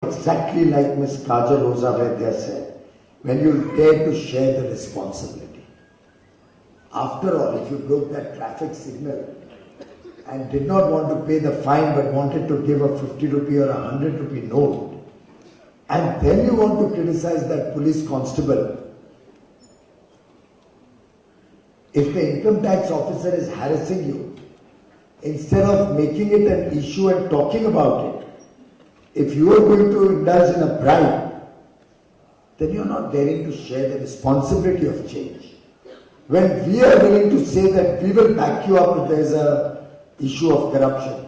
Exactly like Ms. Kajal Ozavedya said, when you dare to share the responsibility. After all, if you broke that traffic signal and did not want to pay the fine but wanted to give a 50 rupee or a 100 rupee note, and then you want to criticize that police constable, if the income tax officer is harassing you, instead of making it an issue and talking about it, if you are going to indulge in a bribe, then you are not daring to share the responsibility of change. When we are willing to say that we will back you up if there is an issue of corruption,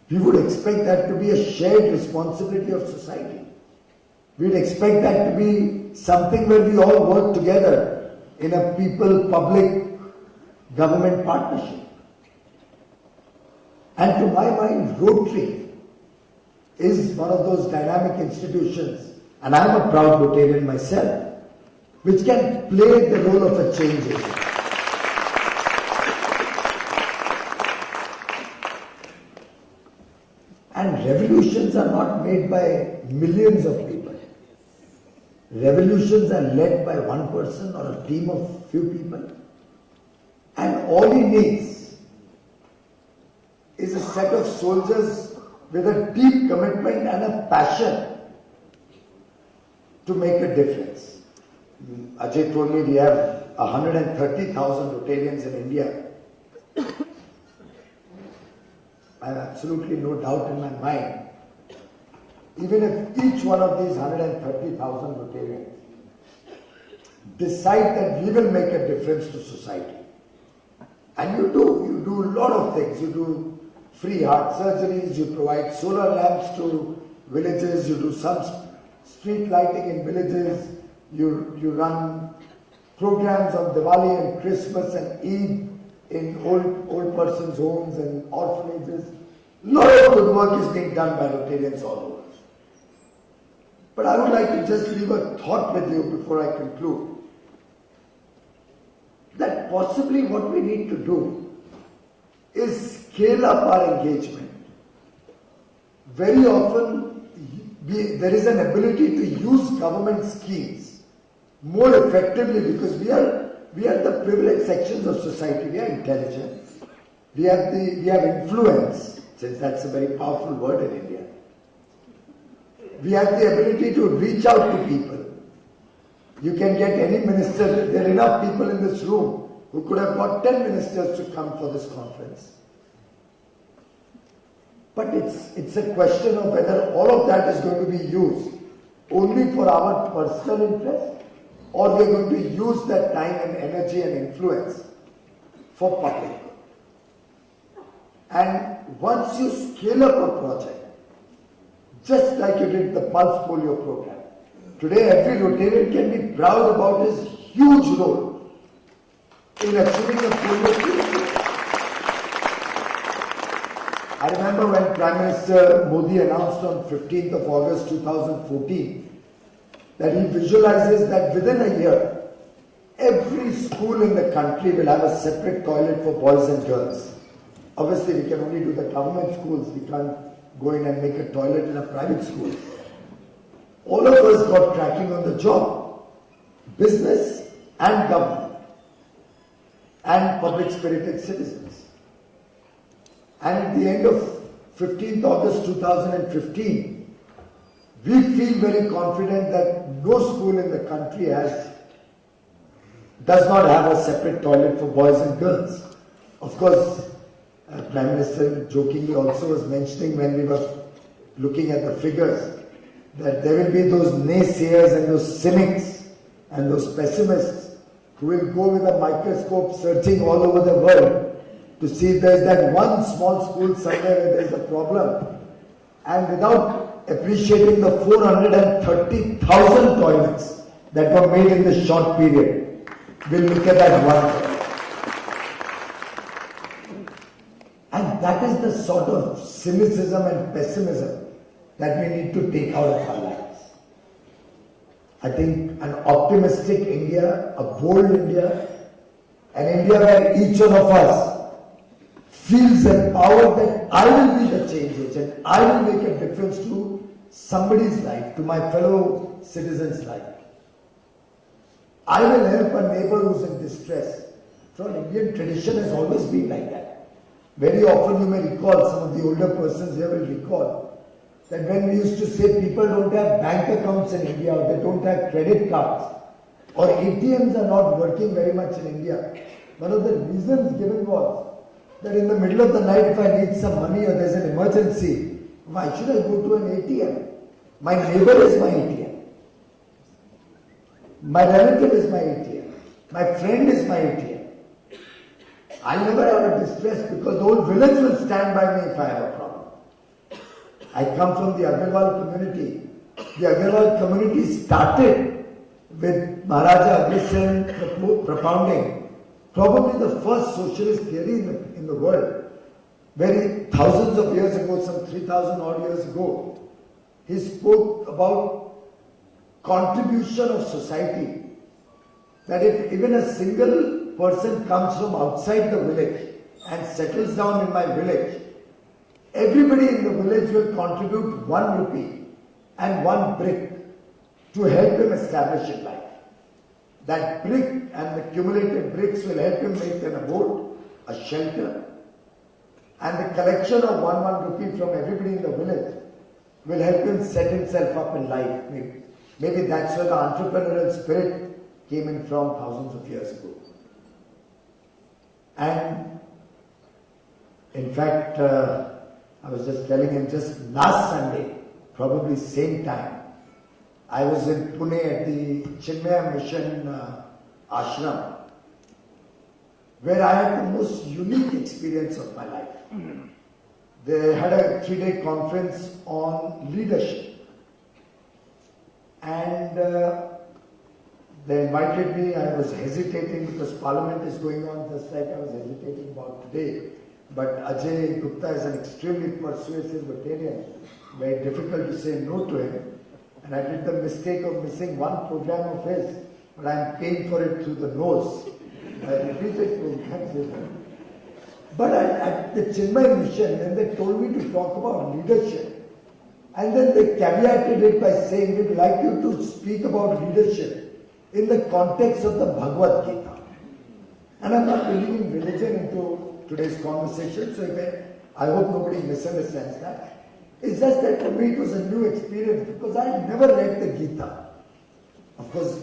we would expect that to be a shared responsibility of society. We would expect that to be something where we all work together in a people-public government partnership. And to my mind, Rotary is one of those dynamic institutions, and I am a proud Rotarian myself, which can play the role of a change agent. And revolutions are not made by millions of people. Revolutions are led by one person or a team of few people. And all he needs is a set of soldiers with a deep commitment and a passion to make a difference. Ajay told me we have 130,000 Rotarians in India. I have absolutely no doubt in my mind, even if each one of these 130,000 Rotarians decide that we will make a difference to society, and you do a lot of things. You do free heart surgeries, you provide solar lamps to villages, you do some street lighting in villages, you run programs on Diwali and Christmas and Eid in old persons' homes and orphanages. A lot of good work is being done by Rotarians all over. But I would like to just leave a thought with you before I conclude, that possibly what we need to do is scale up our engagement. Very often there is an ability to use government schemes more effectively because we are the privileged sections of society. We are intelligent. We have influence, since that's a very powerful word in India. We have the ability to reach out to people. You can get any minister. There are enough people in this room who could have got 10 ministers to come for this conference. But it's a question of whether all of that is going to be used only for our personal interest, or we are going to use that time and energy and influence for public. And once you scale up a project, just like you did the Pulse Polio program, today every Rotarian can be proud about his huge role in achieving a polio-free. I remember when Prime Minister Modi announced on 15th of August 2014 that he visualizes that within a year, every school in the country will have a separate toilet for boys and girls. Obviously, we can only do the government schools. We can't go in and make a toilet in a private school. All of us got cracking on the job. Business and government and public-spirited citizens. And at the end of 15th August 2015, we feel very confident that no school in the country does not have a separate toilet for boys and girls. Of course, Prime Minister jokingly also was mentioning when we were looking at the figures that there will be those naysayers and those cynics and those pessimists who will go with a microscope searching all over the world to see if there is that one small school somewhere where there is a problem, and without appreciating the 430,000 toilets that were made in this short period, we'll look at that one. And that is the sort of cynicism and pessimism that we need to take out of our lives. I think an optimistic India, a bold India, an India where each one of us feels empowered that I will be the change agent, I will make a difference to somebody's life, to my fellow citizen's life. I will help a neighbor who's in distress. So Indian tradition has always been like that. Very often you may recall, some of the older persons here will recall, that when we used to say people don't have bank accounts in India, or they don't have credit cards, or ATMs are not working very much in India, one of the reasons given was that in the middle of the night, if I need some money or there's an emergency, why should I go to an ATM? My neighbor is my ATM. My relative is my ATM. My friend is my ATM. I'll never have a distress because the whole village will stand by me if I have a problem. I come from the Agarwal community. The Agarwal community started with Maharaja Agrisen propounding probably the first socialist theory in the world, where thousands of years ago, some 3,000 odd years ago, he spoke about contribution of society, that if even a single person comes from outside the village and settles down in my village, everybody in the village will contribute 1 rupee and 1 brick to help him establish in life. That brick and the cumulative bricks will help him make an abode, a shelter, and the collection of 1 rupee from everybody in the village will help him set himself up in life. Maybe that's where the entrepreneurial spirit came in from thousands of years ago. And in fact, I was just telling him just last Sunday, probably same time, I was in Pune at the Chinmaya Mission ashram, where I had the most unique experience of my life. They had a 3-day conference on leadership, and they invited me. I was hesitating because Parliament is going on, just like I was hesitating about today. But Ajay Gupta is an extremely persuasive Rotarian. Very difficult to say no to him. And I did the mistake of missing one program of his, but I'm paying for it through the nose. I repeated programs with him. But at the Chinmaya Mission, when they told me to talk about leadership, and then they caveated it by saying, we'd like you to speak about leadership in the context of the Bhagavad Gita. And I'm not bringing religion into today's conversation, so I hope nobody misunderstands that. It's just that for me it was a new experience because I had never read the Gita. Of course,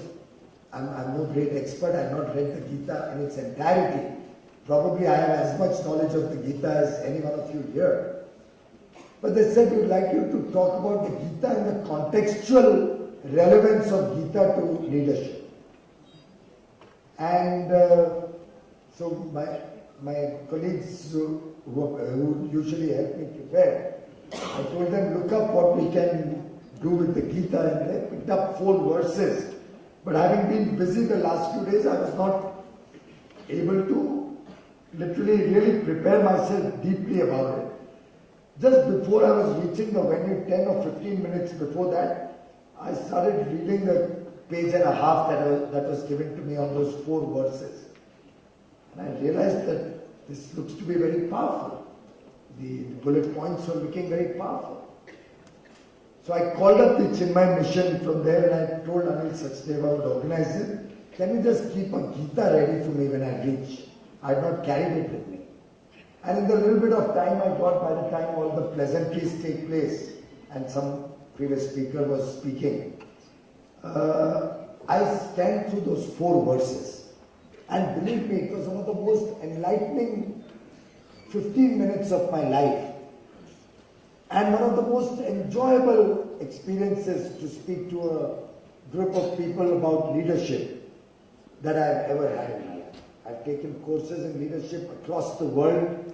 I'm no great expert. I have not read the Gita in its entirety. Probably I have as much knowledge of the Gita as any one of you here. But they said we'd like you to talk about the Gita and the contextual relevance of Gita to leadership. And so my colleagues who usually help me prepare, I told them, look up what we can do with the Gita, and they picked up 4 verses. But having been busy the last few days, I was not able to literally really prepare myself deeply about it. Just before I was reaching the venue, 10 or 15 minutes before that, I started reading the page and a half that was given to me on those 4 verses. And I realized that this looks to be very powerful. The bullet points were looking very powerful. So I called up the Chinmaya Mission from there and I told Anil Sachdeva would organize it. Can you just keep a Gita ready for me when I reach? I had not carried it with me. And in the little bit of time I got, by the time all the pleasantries take place and some previous speaker was speaking, I scanned through those 4 verses. And believe me, it was one of the most enlightening 15 minutes of my life. And one of the most enjoyable experiences to speak to a group of people about leadership that I've ever had in my life. I've taken courses in leadership across the world.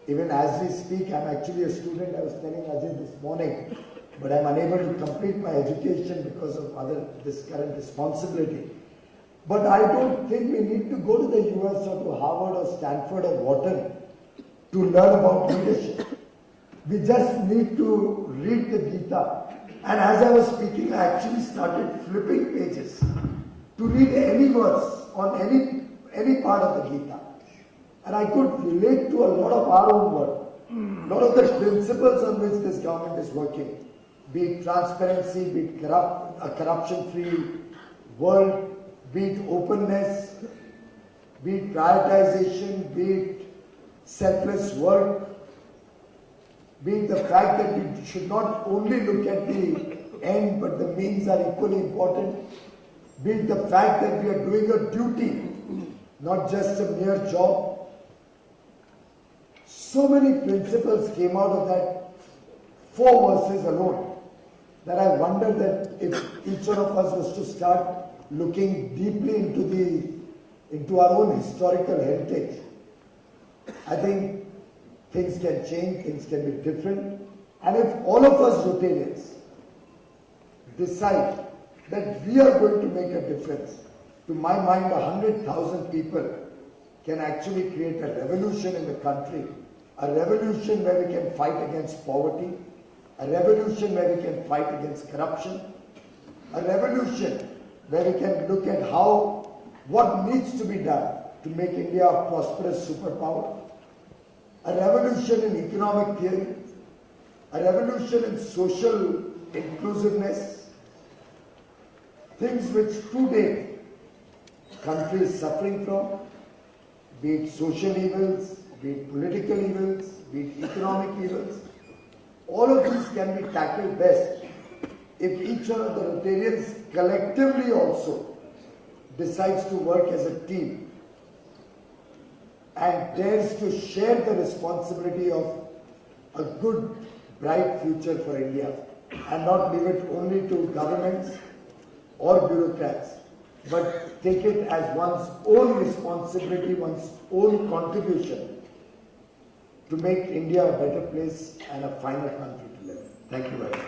Even as we speak, I'm actually a student. I was telling Ajay this morning, but I'm unable to complete my education because of this current responsibility. But I don't think we need to go to the US or to Harvard or Stanford or Wharton to learn about leadership. We just need to read the Gita. And as I was speaking, I actually started flipping pages to read any verse on any part of the Gita. And I could relate to a lot of our own work, a lot of the principles on which this government is working. be it transparency, be it a corruption-free world, be it openness, be it prioritization, be it selfless work, be it the fact that we should not only look at the end but the means are equally important, be it the fact that we are doing a duty, not just a mere job. So many principles came out of that 4 verses alone that I wonder that if each one of us was to start looking deeply into our own historical heritage, I think things can change, things can be different. And if all of us Rotarians decide that we are going to make a difference, to my mind 100,000 people can actually create a revolution in the country, a revolution where we can fight against poverty, a revolution where we can fight against corruption, a revolution where we can look at what needs to be done to make India a prosperous superpower, a revolution in economic theory, a revolution in social inclusiveness, things which today country is suffering from, be it social evils, be it political evils, be it economic evils. All of these can be tackled best if each one of the Rotarians collectively also decides to work as a team and dares to share the responsibility of a good, bright future for India and not leave it only to governments or bureaucrats, but take it as one's own responsibility, one's own contribution to make India a better place and a finer country to live in. Thank you very much.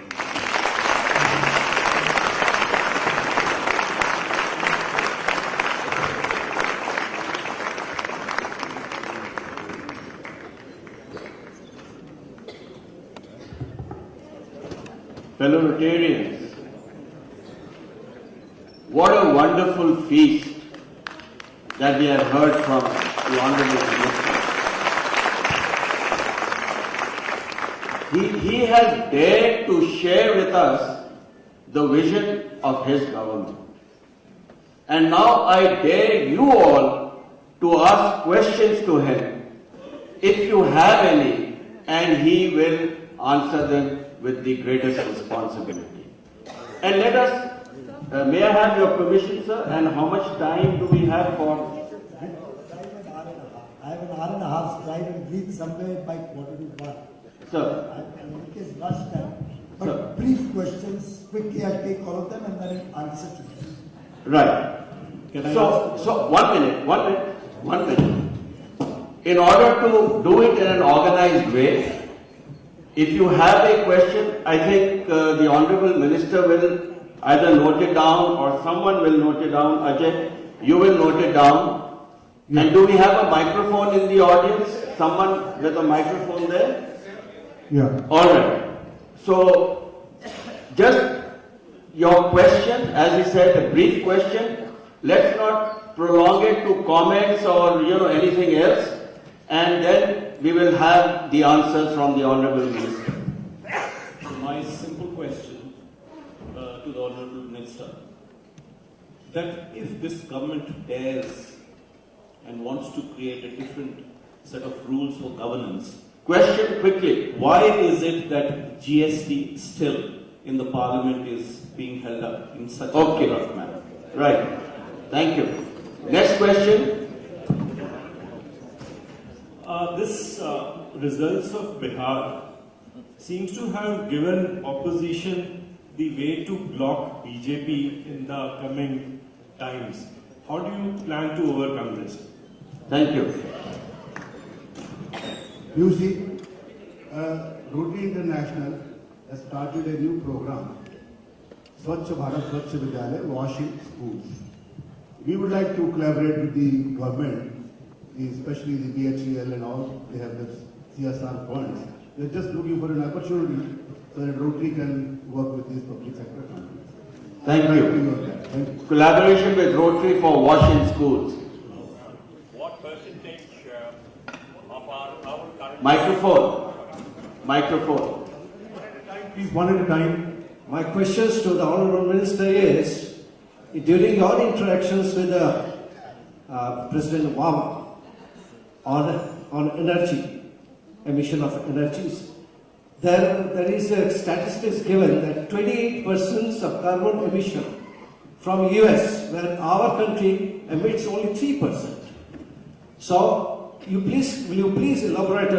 Fellow Rotarians, what a wonderful feast that we have heard from the Honorable Minister. He has dared to share with us the vision of his government. And now I dare you all to ask questions to him, if you have any, and he will answer them with the greatest responsibility. And let us, may I have your permission, sir, and how much time do we have for? I have an hour and a half drive and reach somewhere by 1:45. Sir. It is rush time. But Sir. Brief questions, quickly I'll take all of them and then answer to them. Right. So 1 minute. In order to do it in an organized way, if you have a question, I think the Honorable Minister will either note it down or someone will note it down. Ajay, you will note it down. Yeah. And do we have a microphone in the audience? Someone with a microphone there? Yeah. All right. So, just your question, as he said, a brief question. Let's not prolong it to comments or anything else, and then we will have the answers from the Honorable Minister. So my simple question to the Honorable Minister, that if this government dares and wants to create a different set of rules for governance, Question quickly. why is it that GST still in the Parliament is being held up in such a rough manner? Right. Thank you. Next question. This results of Bihar seems to have given opposition the way to block BJP in the coming times. How do you plan to overcome this? Thank you. You see, Rotary International has started a new program, Swachh Bharat Swachh Vidyalaya, washing schools. We would like to collaborate with the government, especially the BHEL and all. They have the CSR funds. They're just looking for an opportunity so that Rotary can work with these public sector companies. Thank you. Thank you. Collaboration with Rotary for washing schools. What percentage of our current... Microphone. Please, one at a time. My questions to the Honorable Minister is, during your interactions with President Obama on energy, emission of energies, there is a statistics given that 28% of carbon emission from US, when our country emits only 3%. So, will you please elaborate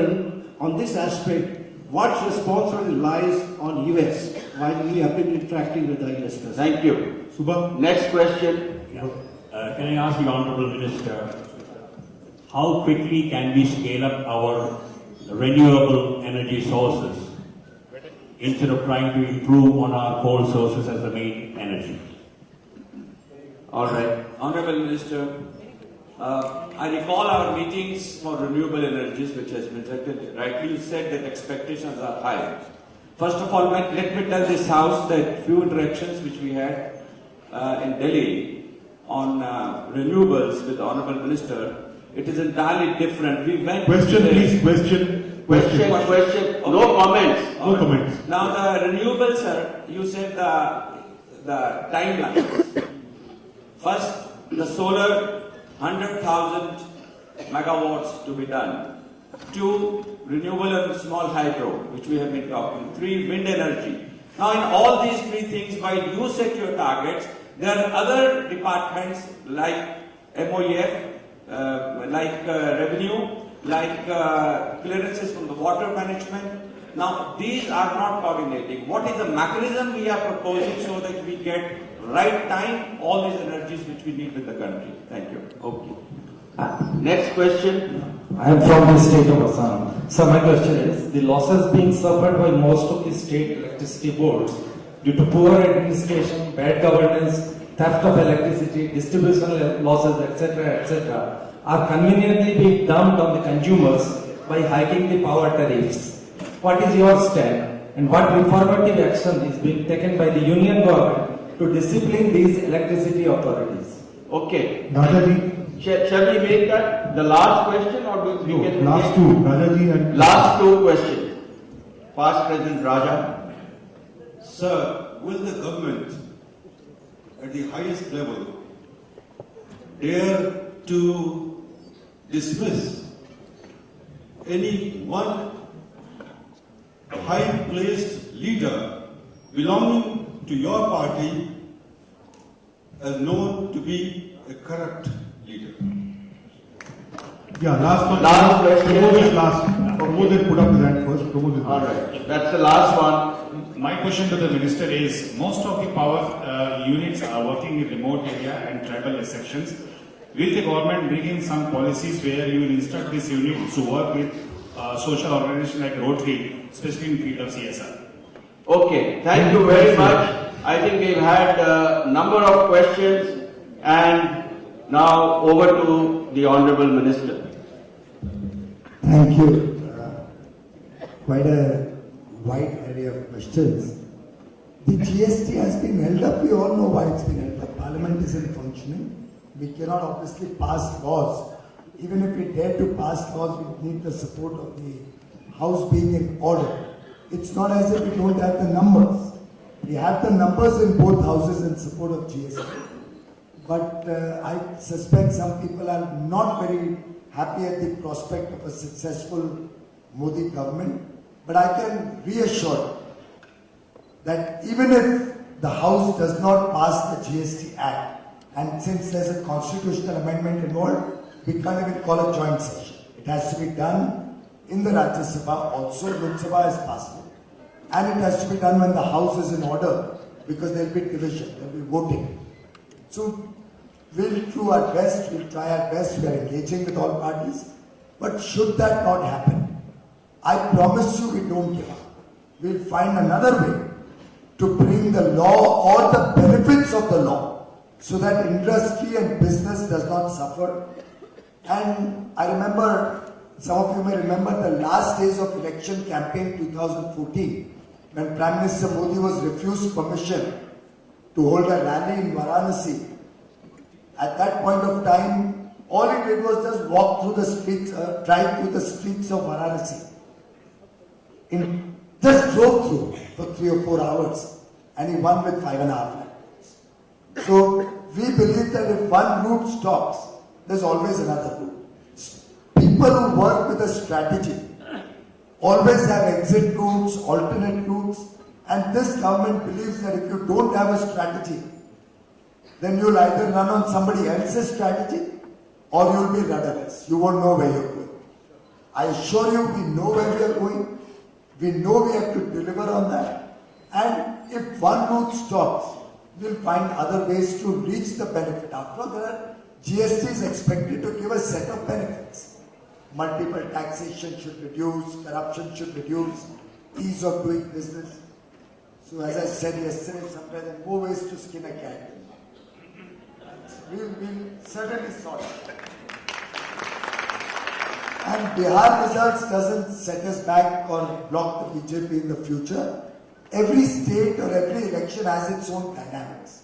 on this aspect? What responsibility lies on US while we have been interacting with the US President? Thank you. Subha. Next question. Can I ask the Honorable Minister, how quickly can we scale up our renewable energy sources instead of trying to improve on our coal sources as the main energy? All right. Honorable Minister, I recall our meetings for renewable energies, which has been directed. Rightly you said that expectations are high. First of all, let me tell this House that few interactions which we had in Delhi on renewables with the Honorable Minister, it is entirely different. We went Question, to the- please, question. Question. No comments. No comments. Now the renewables, sir, you said the timelines. First, the solar 100,000 megawatts to be done. 2, renewable and small hydro, which we have been talking. 3, wind energy. Now in all these 3 things, while you set your targets, there are other departments like MOEF, like revenue, like clearances from the water management. Now these are not coordinating. What is the mechanism we are proposing so that we get right time all these energies which we need with the country? Thank you. Okay. Next question. I am from the state of Assam. So my question is, the losses being suffered by most of the state electricity boards due to poor administration, bad governance, theft of electricity, distribution losses, etc., are conveniently being dumped on the consumers by hiking the power tariffs. What is your stand, and what reformative action is being taken by the union government to discipline these electricity authorities? Okay. Rajaji. Shall we make that the last question, or do we can Last two, Rajaji and... Last 2 questions. Past President Raja. Sir, will the government at the highest level dare to dismiss any one high-placed leader belonging to your party as known to be a corrupt leader? Yeah, last one. Last question. Pramod is last. Pramod will put up his hand first. Pramod is All last. right. That's the last one. My question to the minister is, most of the power units are working in remote area and tribal sections. Will the government bring in some policies where you will instruct these units to work with social organizations like Rotary, especially in the field of CSR? Okay. Thank you very much. I think we've had a number of questions, and now over to the Honorable Minister. Thank you. Quite a wide array of questions. The GST has been held up. We all know why it's been held up. Parliament isn't functioning. We cannot obviously pass laws. Even if we dare to pass laws, we need the support of the House being in order. It's not as if we don't have the numbers. We have the numbers in both houses in support of GST. But I suspect some people are not very happy at the prospect of a successful Modi government. But I can reassure that even if the House does not pass the GST Act, and since there's a constitutional amendment involved, we can't even call a joint session. It has to be done in the Rajya Sabha also. Lok Sabha has passed it. And it has to be done when the House is in order, because there will be division, there will be voting. So we'll do our best, we'll try our best, we are engaging with all parties. But should that not happen, I promise you we don't give up. We'll find another way to bring the law or the benefits of the law so that industry and business does not suffer. And I remember, some of you may remember the last days of election campaign 2014, when Prime Minister Modi was refused permission to hold a rally in Varanasi. At that point of time, all he did was just walk through the streets, drive through the streets of Varanasi. Just drove through for 3 or 4 hours and he won with 5.5 lakh votes. So we believe that if one route stops, there's always another route. People who work with a strategy always have exit routes, alternate routes, and this government believes that if you don't have a strategy, then you'll either run on somebody else's strategy or you'll be rudderless. You won't know where you're going. I assure you, we know where we are going. We know we have to deliver on that. And if one route stops, we'll find other ways to reach the benefit. After all, GST is expected to give a set of benefits. Multiple taxation should reduce, corruption should reduce, ease of doing business. So as I said yesterday, somewhere there are more ways to skin a cat. We'll certainly sort it. And Bihar results doesn't set us back or block the BJP in the future. Every state or every election has its own dynamics.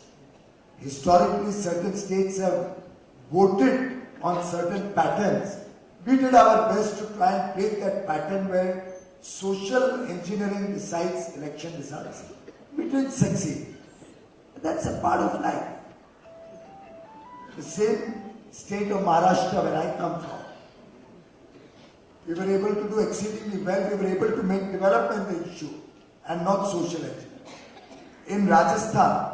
Historically, certain states have voted on certain patterns. We did our best to try and break that pattern where social engineering decides election results. We didn't succeed. But that's a part of life. The same state of Maharashtra where I come from, we were able to do exceedingly well. We were able to make development the issue and not social engineering. In Rajasthan,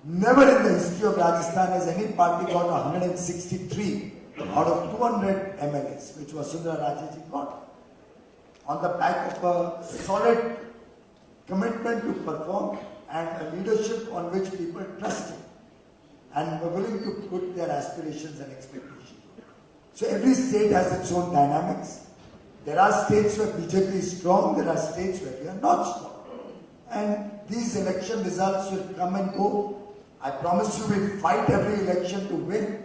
never in the history of Rajasthan has any party got 163 out of 200 MLAs, which Vasundhara Raje ji got. On the back of a solid commitment to perform and a leadership on which people trusted and were willing to put their aspirations and expectations. So every state has its own dynamics. There are states where BJP is strong, there are states where we are not strong. And these election results will come and go. I promise you we'll fight every election to win,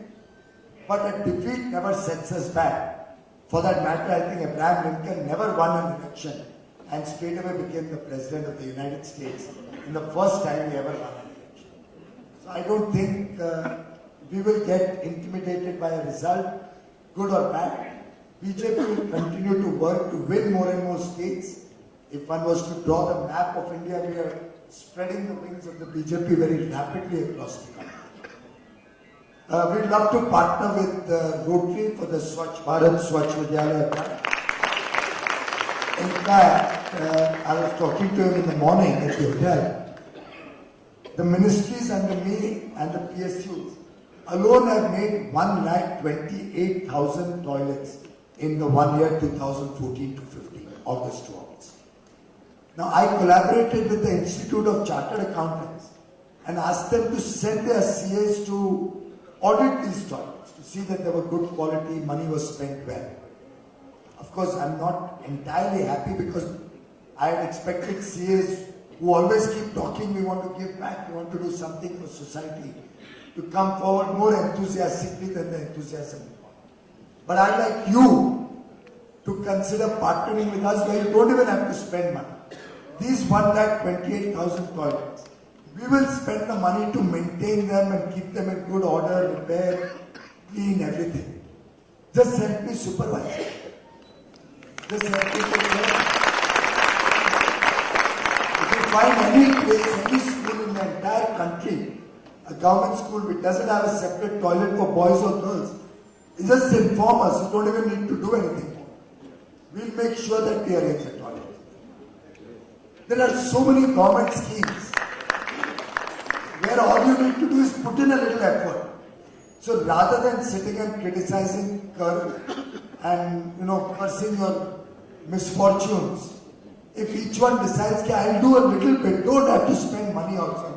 but a defeat never sets us back. For that matter, I think Abraham Lincoln never won an election and straightaway became the President of the United States in the first time he ever won an election. So I don't think we will get intimidated by a result, good or bad. BJP will continue to work to win more and more states. If one was to draw the map of India, we are spreading the wings of the BJP very rapidly across the country. We'd love to partner with Rotary for the Swachh Bharat, Swachh Vidyalaya plan. In fact, I was talking to him in the morning at the hotel. The ministries under me and the PSUs alone have made 128,000 toilets in the 1 year 2014 to 15, August to August. Now I collaborated with the Institute of Chartered Accountants and asked them to send their CAs to audit these toilets to see that they were good quality, money was spent well. Of course, I'm not entirely happy because I had expected CAs who always keep talking, we want to give back, we want to do something for society, to come forward more enthusiastically than the enthusiasm. But I'd like you to consider partnering with us where you don't even have to spend money. These 128,000 toilets, we will spend the money to maintain them and keep them in good order, repair, clean, everything. Just help me supervise. Just help me supervise. If you find any place, any school in the entire country, a government school which doesn't have a separate toilet for boys or girls, you just inform us. You don't even need to do anything more. We'll make sure that we arrange a toilet. There are so many government schemes where all you need to do is put in a little effort. So rather than sitting and criticizing and cursing your misfortunes, if each one decides that I'll do a little bit, don't have to spend money also.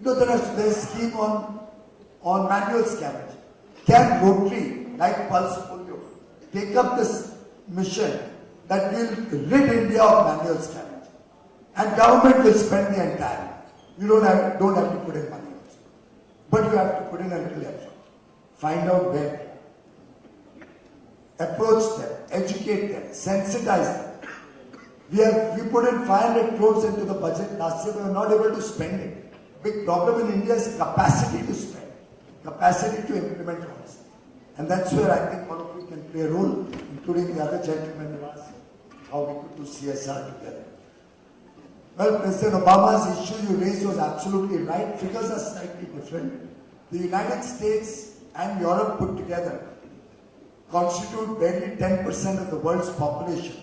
There's a scheme on manual scavenging. Can Rotary, like Pulse Polio, take up this mission that will rid India of manual scavenging? And government will spend the entire. You don't have to put in money also. But you have to put in a little effort. Find out where. Approach them, educate them, sensitize them. We put in 500 crores into the budget last year, we were not able to spend it. Big problem in India is capacity to spend, capacity to implement policy. And that's where I think all of you can play a role, including the other gentlemen who asked how we could do CSR together. Well, President Obama's issue you raised was absolutely right. Figures are slightly different. The United States and Europe put together constitute barely 10% of the world's population,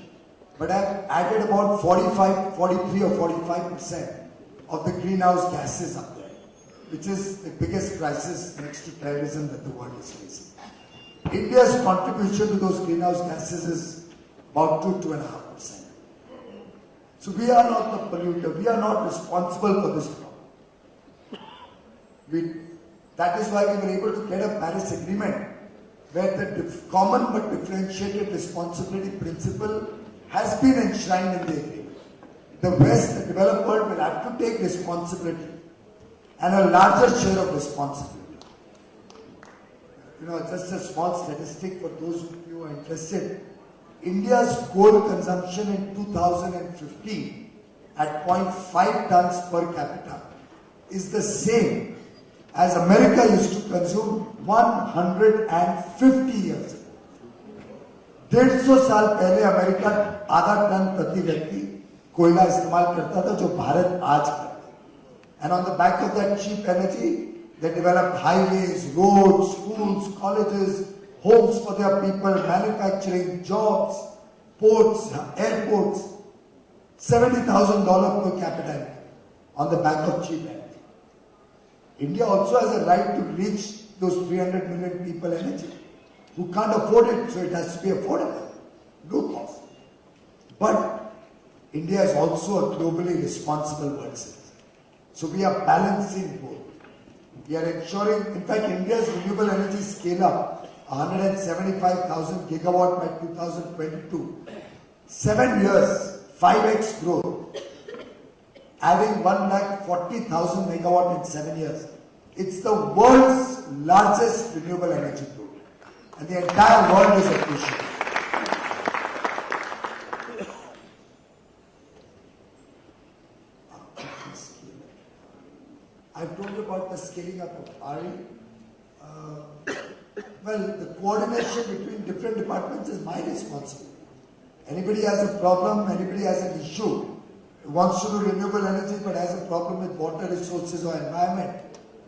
but have added about 43 or 45% of the greenhouse gases up there, which is the biggest crisis next to terrorism that the world is facing. India's contribution to those greenhouse gases is about 2.5%. So we are not the polluter, we are not responsible for this problem. That is why we were able to get a Paris Agreement where the common but differentiated responsibility principle has been enshrined in the agreement. The West, the developed world, will have to take responsibility and a larger share of responsibility. Just a small statistic for those of you who are interested. India's coal consumption in 2015 at 0.5 tons per capita is the same as America used to consume 150 years ago. 150 साल पहले America आधा ton प्रति व्यक्ति कोयला इस्तेमाल करता था जो भारत आज करता है. And on the back of that cheap energy, they developed highways, roads, schools, colleges, homes for their people, manufacturing, jobs, ports, airports. $70,000 per capita on the back of cheap energy. India also has a right to reach those 300 million people energy who can't afford it, so it has to be affordable, low cost. But India is also a globally responsible world citizen. So we are balancing both. We are ensuring, in fact, India's renewable energy scale up 175,000 gigawatt by 2022. 7 years, 5x growth, adding 140,000 megawatt in 7 years. It's the world's largest renewable energy program. And the entire world is appreciating. I've told you about the scaling up of RE. Well, the coordination between different departments is my responsibility. Anybody has a problem, anybody has an issue, wants to do renewable energy but has a problem with water resources or environment,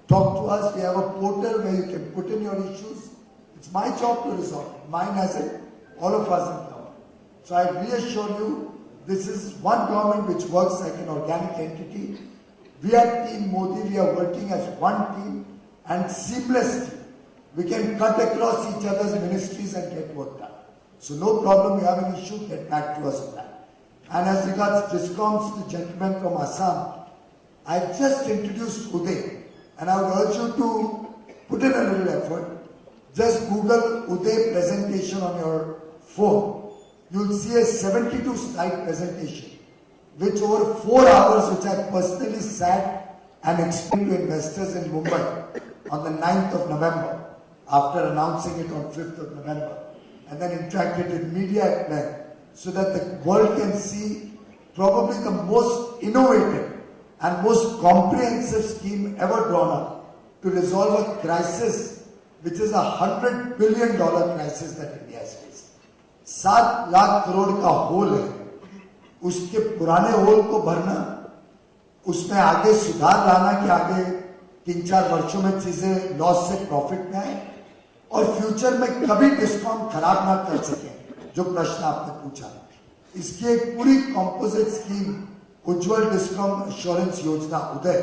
talk to us. We have a portal where you can put in your issues. It's my job to resolve it. Mine has it, all of us in government. So I reassure you, this is one government which works like an organic entity. We are Team Modi, we are working as one team and seamlessly. We can cut across each other's ministries and get work done. So no problem, you have an issue, get back to us on that. And as regards DISCOMs, the gentleman from Assam, I've just introduced Uday. And I would urge you to put in a little effort. Just Google Uday presentation on your phone. You'll see a 72-slide presentation, which over 4 hours, which I personally sat and explained to investors in Mumbai on the 9th of November, after announcing it on 5th of November, and then interacted with media at length, so that the world can see probably the most innovative and most comprehensive scheme ever drawn up to resolve a crisis which is $100 billion crisis that India is facing. 7 lakh crore का whole है, उसके पुराने whole को भरना, उसमें आगे सुधार लाना कि आगे 3-4 वर्षों में चीजें लॉस से प्रॉफिट में आए और फ्यूचर में कभी डिस्कॉम खराब ना कर सके, जो प्रश्न आपने पूछा. इसकी एक पूरी कॉम्पोजिट स्कीम उज्जवल डिस्कॉम एश्योरेंस योजना उदय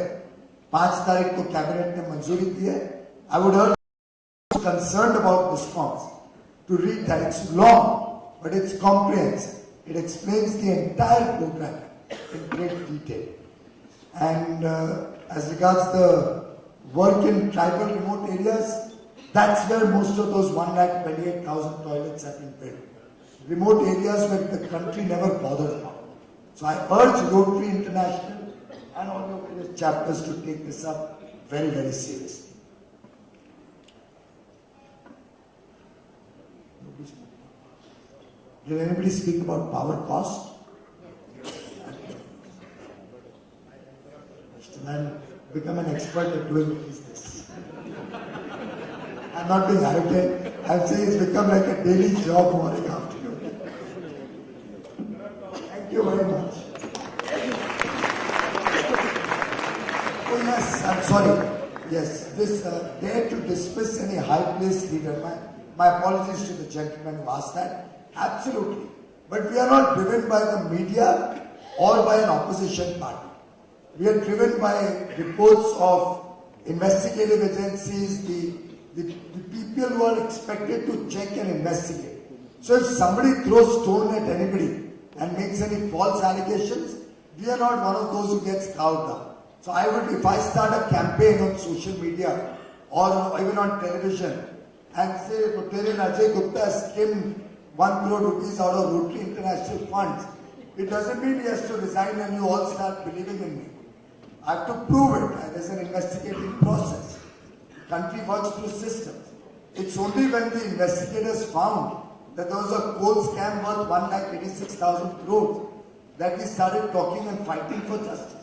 5 तारीख को कैबिनेट ने मंजूरी दी है. आई वुड अर्ज concerned about DISCOMs to read that. It's long, but it's comprehensive. It explains the entire program in great detail. And as regards the work in tribal remote areas, that's where most of those 128,000 toilets have been built. Remote areas where the country never bothered about. So I urge Rotary International and all your various chapters to take this up very, very seriously. Did anybody speak about power cost? Mr. Man, become an expert at doing business. I'm not being arrogant. I'm saying it's become like a daily job morning afternoon. Thank you very much. Yes, I'm sorry. Yes, this dare to dismiss any high-placed leader. My apologies to the gentleman who asked that. Absolutely. But we are not driven by the media or by an opposition party. We are driven by reports of investigative agencies, the people who are expected to check and investigate. So if somebody throws stone at anybody and makes any false allegations, we are not one of those who gets cowed down. So I would, if I start a campaign on social media or even on television and say Rotarian Ajay Gupta has skimmed 1 crore rupees out of Rotary International funds, it doesn't mean he has to resign and you all start believing in me. I have to prove it. There's an investigating process. The country works through systems. It's only when the investigators found that there was a coal scam worth 1,86,000 crores that we started talking and fighting for justice.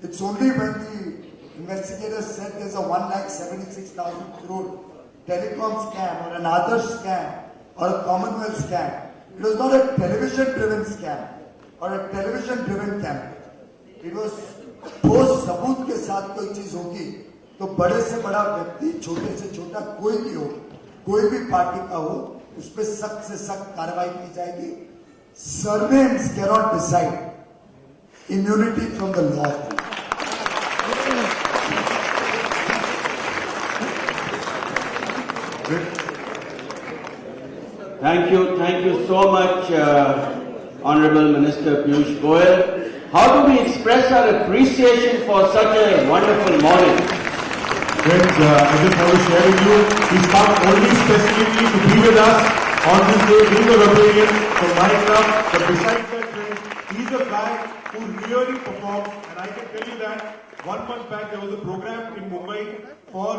It's only when the investigators said there's a 1,76,000 crore telecom scam or another scam or a Commonwealth scam. It was not a television-driven scam or a television-driven campaign. It was ठोस सबूत के साथ कोई चीज होगी तो बड़े से बड़ा व्यक्ति छोटे से छोटा कोई भी हो, कोई भी पार्टी का हो, उस पर सख्त से सख्त कार्रवाई की जाएगी. Surnames cannot decide immunity from the law. Thank you so much, Honorable Minister Piyush Goyal. How do we express our appreciation for such a wonderful morning? Friends, I just want to share with you, he's come only specifically to be with us on this day, being a Rotarian from my club. But besides that, friends, he's a guy who really performed, and I can tell you that 1 month back there was a program in Mumbai for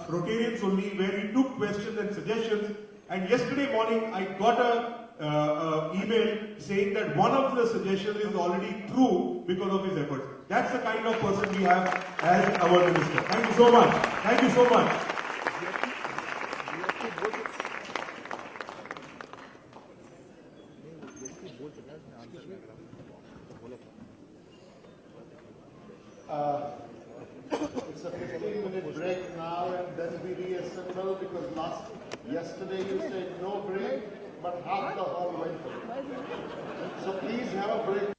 Rotarians only where he took questions and suggestions. And yesterday morning, I got a email saying that one of the suggestions is already through because of his efforts. That's the kind of person we have as our minister. Thank you so much. Thank you so much. It's a 15-minute break now and then we reassemble because yesterday you said no break, but half the hall went. So please have a break